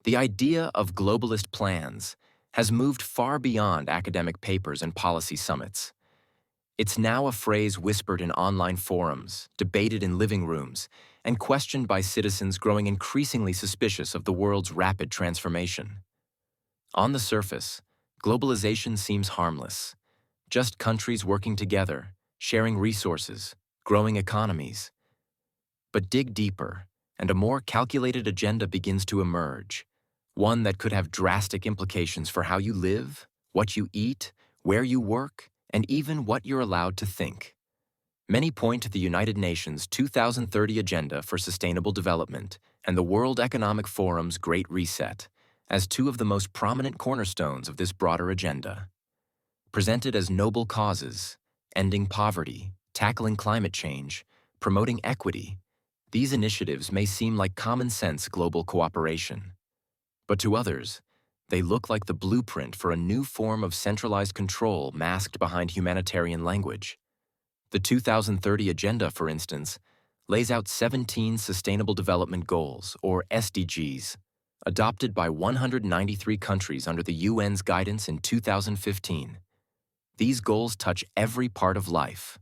The idea of globalist plans has moved far beyond academic papers and policy summits. It's now a phrase whispered in online forums, debated in living rooms, and questioned by citizens growing increasingly suspicious of the world's rapid transformation. On the surface, globalization seems harmless. Just countries working together, sharing resources, growing economies. But dig deeper, and a more calculated agenda begins to emerge. One that could have drastic implications for how you live, what you eat, where you work, and even what you're allowed to think. Many point to the United Nations 2030 Agenda for Sustainable Development and the World Economic Forum's Great Reset as two of the most prominent cornerstones of this broader agenda. Presented as noble causes, ending poverty, tackling climate change, promoting equity, these initiatives may seem like common-sense global cooperation. But to others, they look like the blueprint for a new form of centralized control masked behind humanitarian language. The 2030 Agenda, for instance, lays out 17 Sustainable Development Goals, or SDGs, adopted by 193 countries under the UN's guidance in 2015. These goals touch every part of life: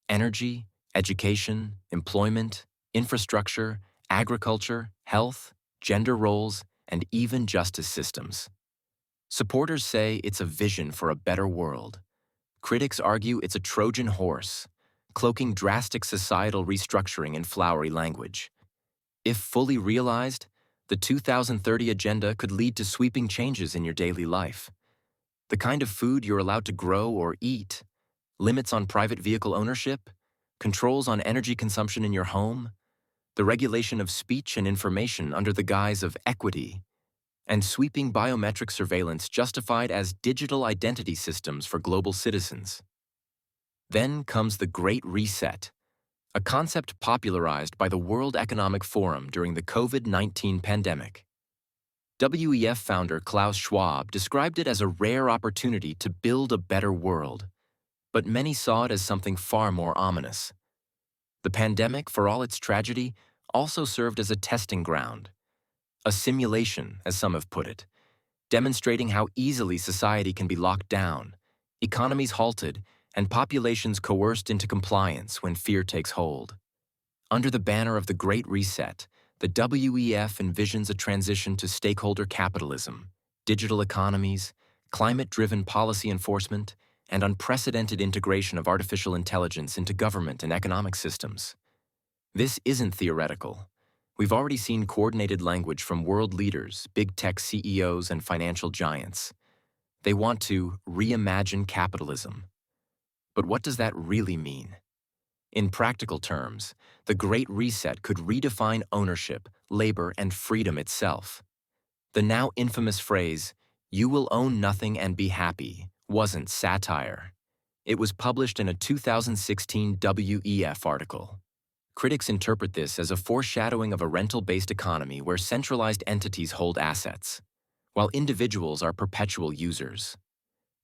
energy, education, employment, infrastructure, agriculture, health, gender roles, and even justice systems. Supporters say it's a vision for a better world. Critics argue it's a Trojan horse, cloaking drastic societal restructuring in flowery language. If fully realized, the 2030 Agenda could lead to sweeping changes in your daily life. The kind of food you're allowed to grow or eat, limits on private vehicle ownership, controls on energy consumption in your home, the regulation of speech and information under the guise of equity, and sweeping biometric surveillance justified as digital identity systems for global citizens. Then comes the Great Reset, a concept popularized by the World Economic Forum during the COVID-19 pandemic. WEF founder Klaus Schwab described it as a rare opportunity to build a better world, but many saw it as something far more ominous. The pandemic, for all its tragedy, also served as a testing ground, a simulation, as some have put it, demonstrating how easily society can be locked down, economies halted, and populations coerced into compliance when fear takes hold. Under the banner of the Great Reset, the WEF envisions a transition to stakeholder capitalism, digital economies, climate-driven policy enforcement, and unprecedented integration of artificial intelligence into government and economic systems. This isn't theoretical. We've already seen coordinated language from world leaders, big tech CEOs, and financial giants. They want to reimagine capitalism. But what does that really mean? In practical terms, the Great Reset could redefine ownership, labor, and freedom itself. The now infamous phrase, "You will own nothing and be happy," wasn't satire. It was published in a 2016 WEF article. Critics interpret this as a foreshadowing of a rental-based economy where centralized entities hold assets, while individuals are perpetual users.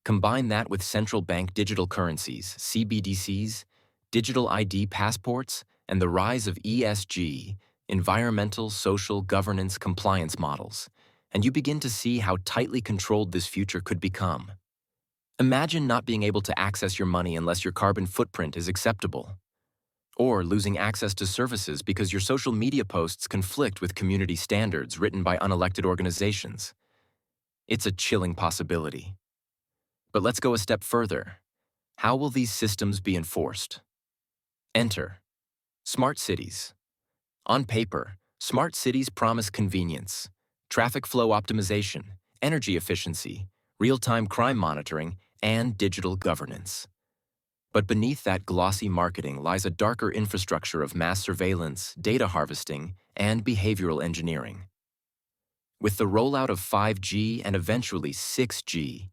Combine that with central bank digital currencies, CBDCs, digital ID passports, and the rise of ESG, environmental, social, governance, compliance models, and you begin to see how tightly controlled this future could become. Imagine not being able to access your money unless your carbon footprint is acceptable, or losing access to services because your social media posts conflict with community standards written by unelected organizations. It's a chilling possibility. But let's go a step further. How will these systems be enforced? Enter smart cities. On paper, smart cities promise convenience, traffic flow optimization, energy efficiency, real-time crime monitoring, and digital governance. But beneath that glossy marketing lies a darker infrastructure of mass surveillance, data harvesting, and behavioral engineering. With the rollout of 5G and eventually 6G,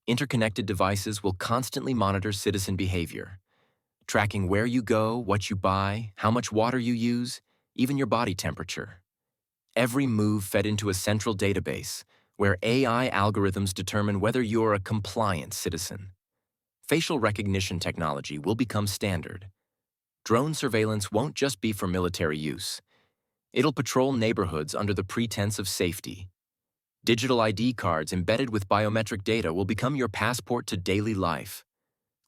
interconnected devices will constantly monitor citizen behavior, tracking where you go, what you buy, how much water you use, even your body temperature. Every move fed into a central database where AI algorithms determine whether you're a compliant citizen. Facial recognition technology will become standard. Drone surveillance won't just be for military use. It'll patrol neighborhoods under the pretense of safety. Digital ID cards embedded with biometric data will become your passport to daily life.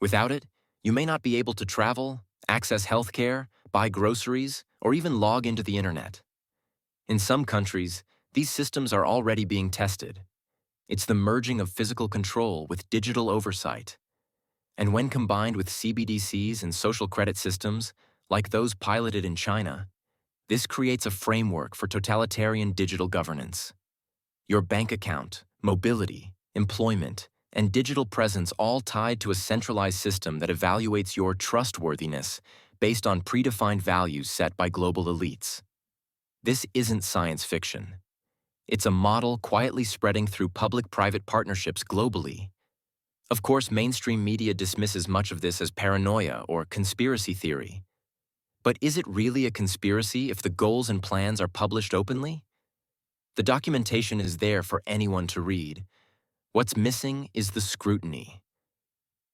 Without it, you may not be able to travel, access healthcare, buy groceries, or even log into the internet. In some countries, these systems are already being tested. It's the merging of physical control with digital oversight. And when combined with CBDCs and social credit systems, like those piloted in China, this creates a framework for totalitarian digital governance. Your bank account, mobility, employment, and digital presence all tied to a centralized system that evaluates your trustworthiness based on predefined values set by global elites. This isn't science fiction. It's a model quietly spreading through public-private partnerships globally. Of course, mainstream media dismisses much of this as paranoia or conspiracy theory. But is it really a conspiracy if the goals and plans are published openly? The documentation is there for anyone to read. What's missing is the scrutiny.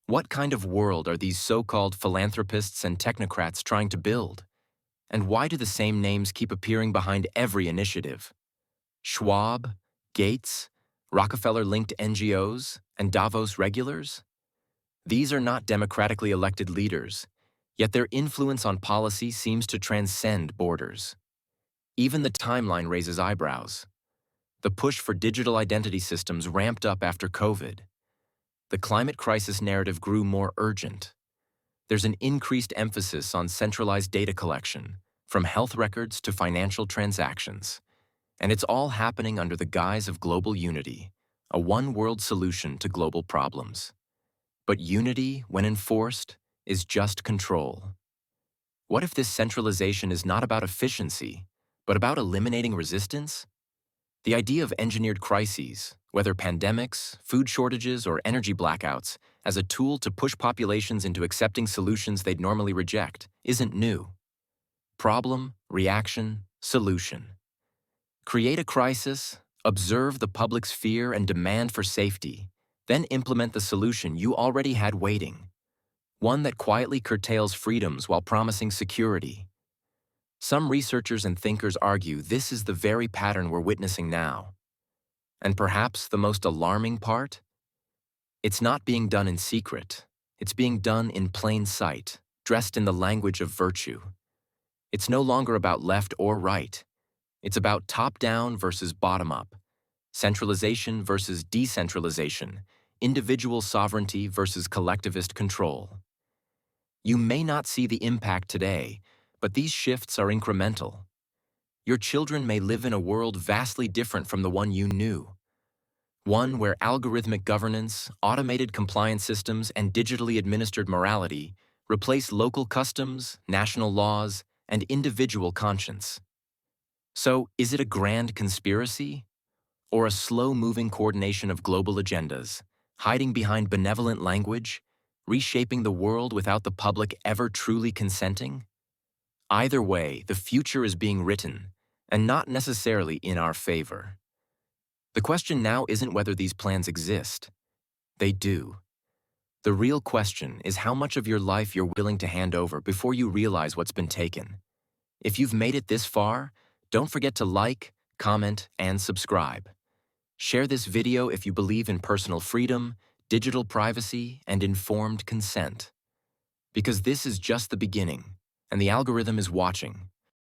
What kind of world are these so-called philanthropists and technocrats trying to build? And why do the same names keep appearing behind every initiative? Schwab, Gates, Rockefeller-linked NGOs, and Davos regulars? These are not democratically elected leaders, yet their influence on policy seems to transcend borders. Even the timeline raises eyebrows. The push for digital identity systems ramped up after COVID. The climate crisis narrative grew more urgent. There's an increased emphasis on centralized data collection, from health records to financial transactions. And it's all happening under the guise of global unity, a one-world solution to global problems. But unity, when enforced, is just control. What if this centralization is not about efficiency, but about eliminating resistance? The idea of engineered crises, whether pandemics, food shortages, or energy blackouts, as a tool to push populations into accepting solutions they'd normally reject, isn't new. Problem, reaction, solution. Create a crisis, observe the public's fear and demand for safety, then implement the solution you already had waiting. One that quietly curtails freedoms while promising security. Some researchers and thinkers argue this is the very pattern we're witnessing now. And perhaps the most alarming part? It's not being done in secret. It's being done in plain sight, dressed in the language of virtue. It's no longer about left or right. It's about top-down versus bottom-up, centralization versus decentralization, individual sovereignty versus collectivist control. You may not see the impact today, but these shifts are incremental. Your children may live in a world vastly different from the one you knew. One where algorithmic governance, automated compliance systems, and digitally administered morality replace local customs, national laws, and individual conscience. So, is it a grand conspiracy? Or a slow-moving coordination of global agendas, hiding behind benevolent language, reshaping the world without the public ever truly consenting? Either way, the future is being written, and not necessarily in our favor. The question now isn't whether these plans exist. They do. The real question is how much of your life you're willing to hand over before you realize what's been taken. If you've made it this far, don't forget to like, comment, and subscribe. Share this video if you believe in personal freedom, digital privacy, and informed consent. Because this is just the beginning, and the algorithm is watching.